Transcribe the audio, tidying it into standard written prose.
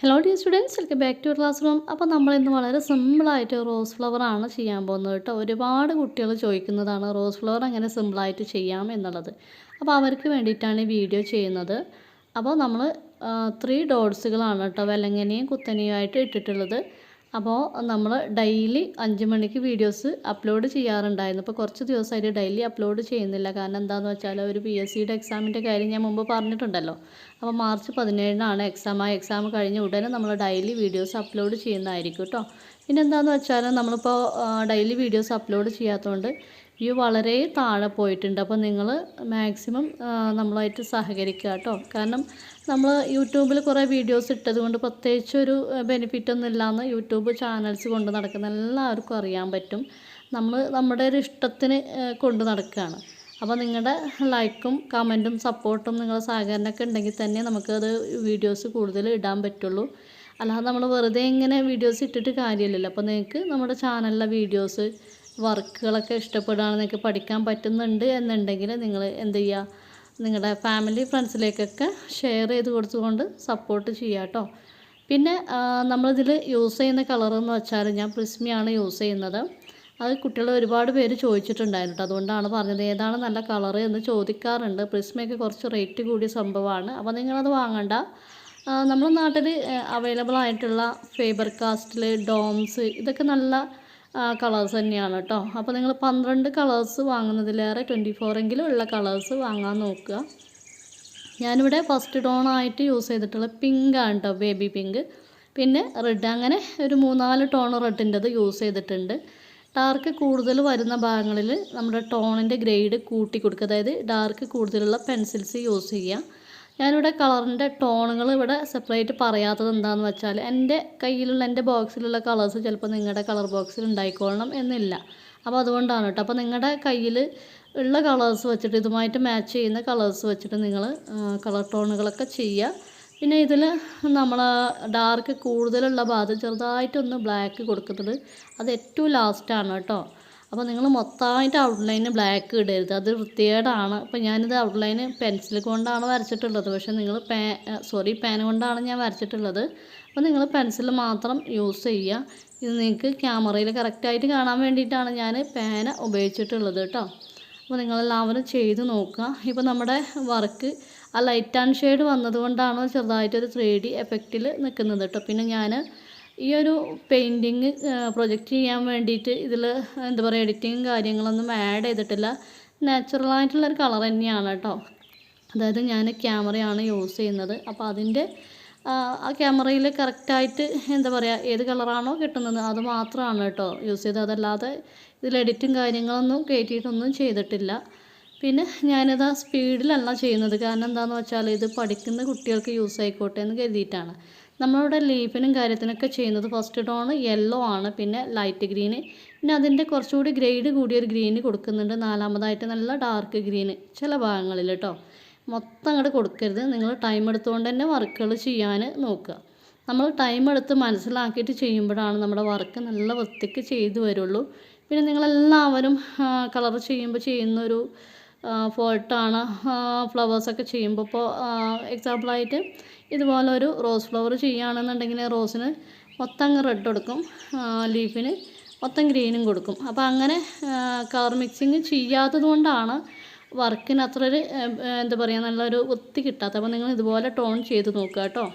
Hello dear students, welcome back to classroom. അപ്പോൾ നമ്മളിന്ന് വളരെ സിമ്പിളായിട്ട് റോസ് ഫ്ലവറാണ് ചെയ്യാൻ പോകുന്നത് കേട്ടോ. ഒരുപാട് കുട്ടികൾ ചോദിക്കുന്നതാണ് റോസ് ഫ്ലവർ എങ്ങനെ സിമ്പിളായിട്ട് ചെയ്യാം എന്നുള്ളത്. അപ്പോൾ അവർക്ക് വേണ്ടിയിട്ടാണ് ഈ വീഡിയോ ചെയ്യുന്നത്. അപ്പോൾ നമ്മൾ 3 ഡോട്ട്സുകളാണ് കേട്ടോ വെലങ്ങനെയും കുത്തനെയും ആയിട്ട് ഇട്ടിട്ടുള്ളത്. അപ്പോൾ നമ്മൾ ഡെയിലി 5 മണിക്ക് വീഡിയോസ് അപ്ലോഡ് ചെയ്യാറുണ്ടായിരുന്നു. ഇപ്പോൾ കുറച്ച് ദിവസമായിട്ട് ഡെയിലി അപ്ലോഡ് ചെയ്യുന്നില്ല. കാരണം എന്താണെന്ന് വെച്ചാൽ ഒരു PSCയുടെ എക്സാമിൻ്റെ കാര്യം ഞാൻ മുമ്പ് പറഞ്ഞിട്ടുണ്ടല്ലോ. അപ്പോൾ മാർച്ച് 17-നാണ് എക്സാം. ആ എക്സാം കഴിഞ്ഞ ഉടനെ നമ്മൾ ഡെയിലി വീഡിയോസ് അപ്ലോഡ് ചെയ്യുന്നതായിരിക്കും കേട്ടോ. പിന്നെ എന്താണെന്ന് വെച്ചാൽ നമ്മളിപ്പോൾ ഡെയിലി വീഡിയോസ് അപ്ലോഡ് ചെയ്യാത്തതുകൊണ്ട് വ്യൂ വളരെ താഴെ പോയിട്ടുണ്ട്. അപ്പോൾ നിങ്ങൾ മാക്സിമം നമ്മളായിട്ട് സഹകരിക്കുക കേട്ടോ. കാരണം നമ്മൾ യൂട്യൂബിൽ കുറേ വീഡിയോസ് ഇട്ടത് കൊണ്ട് പ്രത്യേകിച്ചൊരു ബെനിഫിറ്റൊന്നും ഇല്ലയെന്ന് യൂട്യൂബ് ചാനൽസ് കൊണ്ട് നടക്കുന്ന എല്ലാവർക്കും അറിയാൻ പറ്റും. നമ്മൾ നമ്മുടെ ഒരു ഇഷ്ടത്തിന് കൊണ്ട് നടക്കുകയാണ്. അപ്പോൾ നിങ്ങളുടെ ലൈക്കും കമൻറ്റും സപ്പോർട്ടും നിങ്ങളുടെ സഹകരണമൊക്കെ ഉണ്ടെങ്കിൽ തന്നെ നമുക്കത് വീഡിയോസ് കൂടുതൽ ഇടാൻ പറ്റുള്ളൂ. അല്ലാതെ നമ്മൾ വെറുതെ ഇങ്ങനെ വീഡിയോസ് ഇട്ടിട്ട് കാര്യമില്ലല്ലോ. അപ്പോൾ നിങ്ങൾക്ക് നമ്മുടെ ചാനലിലെ വീഡിയോസ് വർക്കുകളൊക്കെ ഇഷ്ടപ്പെടുകയാണ്, നിങ്ങൾക്ക് പഠിക്കാൻ പറ്റുന്നുണ്ട് എന്നുണ്ടെങ്കിൽ നിങ്ങൾ എന്ത് ചെയ്യുക, നിങ്ങളുടെ ഫാമിലി ഫ്രണ്ട്സിലേക്കൊക്കെ ഷെയർ ചെയ്ത് കൊടുത്തുകൊണ്ട് സപ്പോർട്ട് ചെയ്യുക കേട്ടോ. പിന്നെ നമ്മളിതിൽ യൂസ് ചെയ്യുന്ന കളറെന്ന് വെച്ചാൽ ഞാൻ പ്രിസ്മിയാണ് യൂസ് ചെയ്യുന്നത്. അത് കുട്ടികൾ ഒരുപാട് പേര് ചോദിച്ചിട്ടുണ്ടായിരുന്നു കേട്ടോ. അതുകൊണ്ടാണ് പറഞ്ഞത് ഏതാണ് നല്ല കളറ് എന്ന് ചോദിക്കാറുണ്ട്. പ്രിസ്മയൊക്കെ കുറച്ച് റേറ്റ് കൂടിയ സംഭവമാണ്. അപ്പോൾ നിങ്ങളത് വാങ്ങണ്ട. നമ്മുടെ നാട്ടിൽ അവൈലബിൾ ആയിട്ടുള്ള ഫേബർ കാസ്റ്റിൽ ഡോംസ് ഇതൊക്കെ നല്ല കളേഴ്സ് തന്നെയാണ് കേട്ടോ. അപ്പോൾ നിങ്ങൾ 12 കളേഴ്സ് വാങ്ങുന്നതിലേറെ 24 എങ്കിലും ഉള്ള കളേഴ്സ് വാങ്ങാൻ നോക്കുക. ഞാനിവിടെ ഫസ്റ്റ് ടോണായിട്ട് യൂസ് ചെയ്തിട്ടുള്ള പിങ്കാണ് കേട്ടോ, ബേബി പിങ്ക്. പിന്നെ റെഡ്, അങ്ങനെ ഒരു 3-4 ടോൺ റെഡിൻ്റെത് യൂസ് ചെയ്തിട്ടുണ്ട്. ഡാർക്ക് കൂടുതൽ വരുന്ന ഭാഗങ്ങളിൽ നമ്മുടെ ടോണിൻ്റെ ഗ്രേഡ് കൂട്ടി കൊടുക്കുക. അതായത് ഡാർക്ക് കൂടുതലുള്ള പെൻസിൽസ് യൂസ് ചെയ്യുക. ഞാനിവിടെ കളറിൻ്റെ ടോണുകൾ ഇവിടെ സെപ്പറേറ്റ് പറയാത്തത് എന്താണെന്ന് വെച്ചാൽ എൻ്റെ കയ്യിലുള്ള എൻ്റെ ബോക്സിലുള്ള കളേഴ്സ് ചിലപ്പോൾ നിങ്ങളുടെ കളർ ബോക്സിൽ ഉണ്ടായിക്കൊള്ളണം എന്നില്ല. അപ്പോൾ അതുകൊണ്ടാണ് കേട്ടോ. അപ്പോൾ നിങ്ങളുടെ കയ്യിൽ ഉള്ള കളേഴ്സ് വെച്ചിട്ട് ഇതുമായിട്ട് മാച്ച് ചെയ്യുന്ന കളേഴ്സ് വെച്ചിട്ട് നിങ്ങൾ കളർ ടോണുകളൊക്കെ ചെയ്യുക. പിന്നെ ഇതിൽ നമ്മൾ ഡാർക്ക് കൂടുതലുള്ള ഭാഗത്ത് ചെറുതായിട്ടൊന്ന് ബ്ലാക്ക് കൊടുക്കുന്നത് അത് ഏറ്റവും ലാസ്റ്റാണ് കേട്ടോ. അപ്പോൾ നിങ്ങൾ മൊത്തമായിട്ട് ഔട്ട്ലൈന് ബ്ലാക്ക് ഇടരുത്, അത് വൃത്തികേടാണ്. അപ്പോൾ ഞാനിത് ഔട്ട്ലൈന് പെൻസിൽ കൊണ്ടാണ് വരച്ചിട്ടുള്ളത്. പക്ഷേ നിങ്ങൾ പേന കൊണ്ടാണ് ഞാൻ വരച്ചിട്ടുള്ളത്. അപ്പോൾ നിങ്ങൾ പെൻസിൽ മാത്രം യൂസ് ചെയ്യുക. ഇത് നിങ്ങൾക്ക് ക്യാമറയിൽ കറക്റ്റായിട്ട് കാണാൻ വേണ്ടിയിട്ടാണ് ഞാൻ പേന ഉപയോഗിച്ചിട്ടുള്ളത് കേട്ടോ. അപ്പോൾ നിങ്ങളെല്ലാവരും ചെയ്ത് നോക്കുക. ഇപ്പോൾ നമ്മുടെ വർക്ക് ആ ലൈറ്റ് ആൻഡ് ഷെയ്ഡ് വന്നതുകൊണ്ടാണ് ചെറുതായിട്ടൊരു 3D എഫക്റ്റിൽ നിൽക്കുന്നത് കേട്ടോ. പിന്നെ ഞാൻ ഈ ഒരു പെയിൻറ്റിങ് പ്രൊജക്റ്റ് ചെയ്യാൻ വേണ്ടിയിട്ട് ഇതിൽ എന്താ പറയുക, എഡിറ്റിങ് കാര്യങ്ങളൊന്നും ആഡ് ചെയ്തിട്ടില്ല. നാച്ചുറലായിട്ടുള്ളൊരു കളർ തന്നെയാണ് കേട്ടോ. അതായത് ഞാൻ ക്യാമറയാണ് യൂസ് ചെയ്യുന്നത്. അപ്പോൾ അതിൻ്റെ ആ ക്യാമറയിൽ കറക്റ്റായിട്ട് എന്താ പറയുക, ഏത് കളറാണോ കിട്ടുന്നത് അത് മാത്രമാണ് കേട്ടോ യൂസ് ചെയ്തത്. അതല്ലാതെ ഇതിൽ എഡിറ്റും കാര്യങ്ങളൊന്നും കയറ്റിയിട്ടൊന്നും ചെയ്തിട്ടില്ല. പിന്നെ ഞാനിത് സ്പീഡിലല്ല ചെയ്യുന്നത്. കാരണം എന്താണെന്ന് വെച്ചാൽ ഇത് പഠിക്കുന്ന കുട്ടികൾക്ക് യൂസ് ആയിക്കോട്ടെ എന്ന് കരുതിയിട്ടാണ്. നമ്മളിവിടെ ലീഫിനും കാര്യത്തിനൊക്കെ ചെയ്യുന്നത് ഫസ്റ്റ് ടോൺ യെല്ലോ ആണ്, പിന്നെ ലൈറ്റ് ഗ്രീന്, പിന്നെ അതിൻ്റെ കുറച്ചുകൂടി ഗ്രേഡ് കൂടിയൊരു ഗ്രീന് കൊടുക്കുന്നുണ്ട്. 4-മതായിട്ട് നല്ല ഡാർക്ക് ഗ്രീന് ചില ഭാഗങ്ങളിൽ കേട്ടോ. മൊത്തം അങ്ങോട്ട് കൊടുക്കരുത്. നിങ്ങൾ ടൈം എടുത്തുകൊണ്ട് തന്നെ വർക്കുകൾ ചെയ്യാൻ നോക്കുക. നമ്മൾ ടൈം എടുത്ത് മനസ്സിലാക്കിയിട്ട് ചെയ്യുമ്പോഴാണ് നമ്മുടെ വർക്ക് നല്ല വൃത്തിക്ക് ചെയ്തു വരുള്ളൂ. പിന്നെ നിങ്ങളെല്ലാവരും കളർ ചെയ്യുമ്പോൾ ചെയ്യുന്നൊരു ഫോൾട്ടാണ് ഫ്ലവേഴ്സൊക്കെ ചെയ്യുമ്പോൾ. ഇപ്പോൾ എക്സാമ്പിളായിട്ട് ഇതുപോലെ ഒരു റോസ് ഫ്ലവർ ചെയ്യുകയാണെന്നുണ്ടെങ്കിൽ റോസിന് മൊത്തം അങ്ങ് റെഡ് കൊടുക്കും, ലീഫിന് മൊത്തം ഗ്രീനും കൊടുക്കും. അപ്പോൾ അങ്ങനെ കളർ മിക്സിങ് ചെയ്യാത്തത് കൊണ്ടാണ് വർക്കിന് അത്ര ഒരു എന്താ പറയുക നല്ലൊരു വൃത്തി കിട്ടാത്തത്. അപ്പോൾ നിങ്ങൾ ഇതുപോലെ ടോൺ ചെയ്ത് നോക്കുക കേട്ടോ.